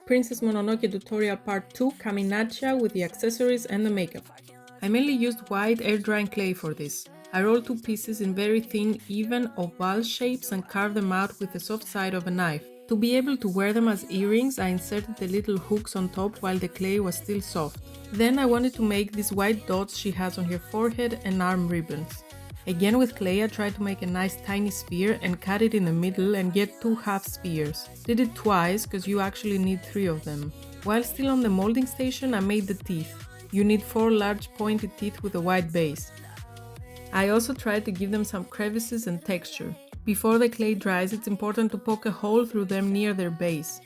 Princess Mononoke tutorial part 2 coming at ya with the accessories and the makeup. I mainly used white air drying clay for this. I rolled 2 pieces in very thin, even oval shapes and carved them out with the soft side of a knife. To be able to wear them as earrings, I inserted the little hooks on top while the clay was still soft. Then I wanted to make these white dots she has on her forehead and arm ribbons. Again with clay I tried to make a nice tiny sphere and cut it in the middle and get 2 half spheres. Did it twice cause you actually need 3 of them. While still on the molding station I made the teeth. You need 4 large pointed teeth with a white base. I also tried to give them some crevices and texture. Before the clay dries it's important to poke a hole through them near their base.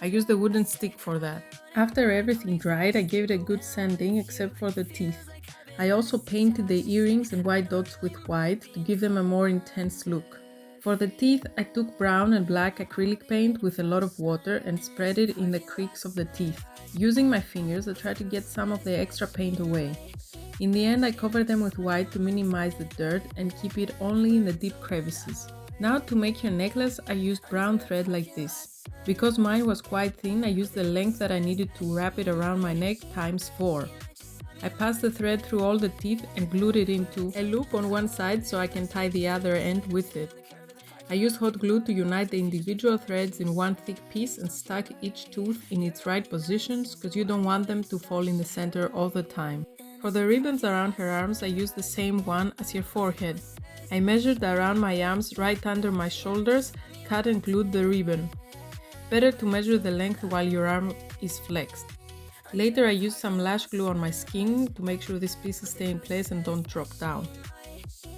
I used a wooden stick for that. After everything dried I gave it a good sanding except for the teeth. I also painted the earrings and white dots with white to give them a more intense look. For the teeth, I took brown and black acrylic paint with a lot of water and spread it in the creaks of the teeth. Using my fingers, I tried to get some of the extra paint away. In the end, I covered them with white to minimize the dirt and keep it only in the deep crevices. Now to make your necklace, I used brown thread like this. Because mine was quite thin, I used the length that I needed to wrap it around my neck times 4. I passed the thread through all the teeth and glued it into a loop on one side so I can tie the other end with it. I used hot glue to unite the individual threads in one thick piece and stuck each tooth in its right positions because you don't want them to fall in the center all the time. For the ribbons around her arms I used the same one as her forehead. I measured around my arms right under my shoulders, cut and glued the ribbon. Better to measure the length while your arm is flexed. Later I used some lash glue on my skin to make sure these pieces stay in place and don't drop down.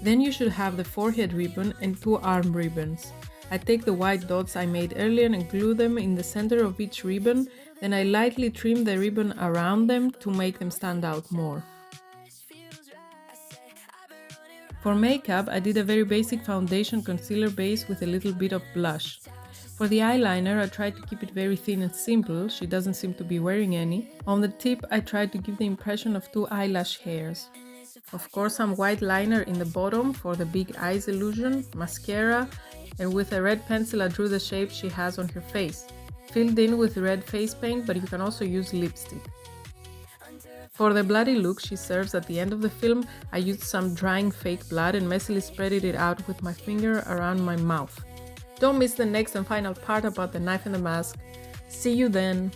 Then you should have the forehead ribbon and 2 arm ribbons. I take the white dots I made earlier and glue them in the center of each ribbon, then I lightly trim the ribbon around them to make them stand out more. For makeup I did a very basic foundation concealer base with a little bit of blush. For the eyeliner, I tried to keep it very thin and simple, she doesn't seem to be wearing any. On the tip, I tried to give the impression of 2 eyelash hairs. Of course, some white liner in the bottom for the big eyes illusion, mascara, and with a red pencil I drew the shape she has on her face. Filled in with red face paint, but you can also use lipstick. For the bloody look she serves at the end of the film, I used some drying fake blood and messily spreaded it out with my finger around my mouth. Don't miss the next and final part about the knife and the mask. See you then!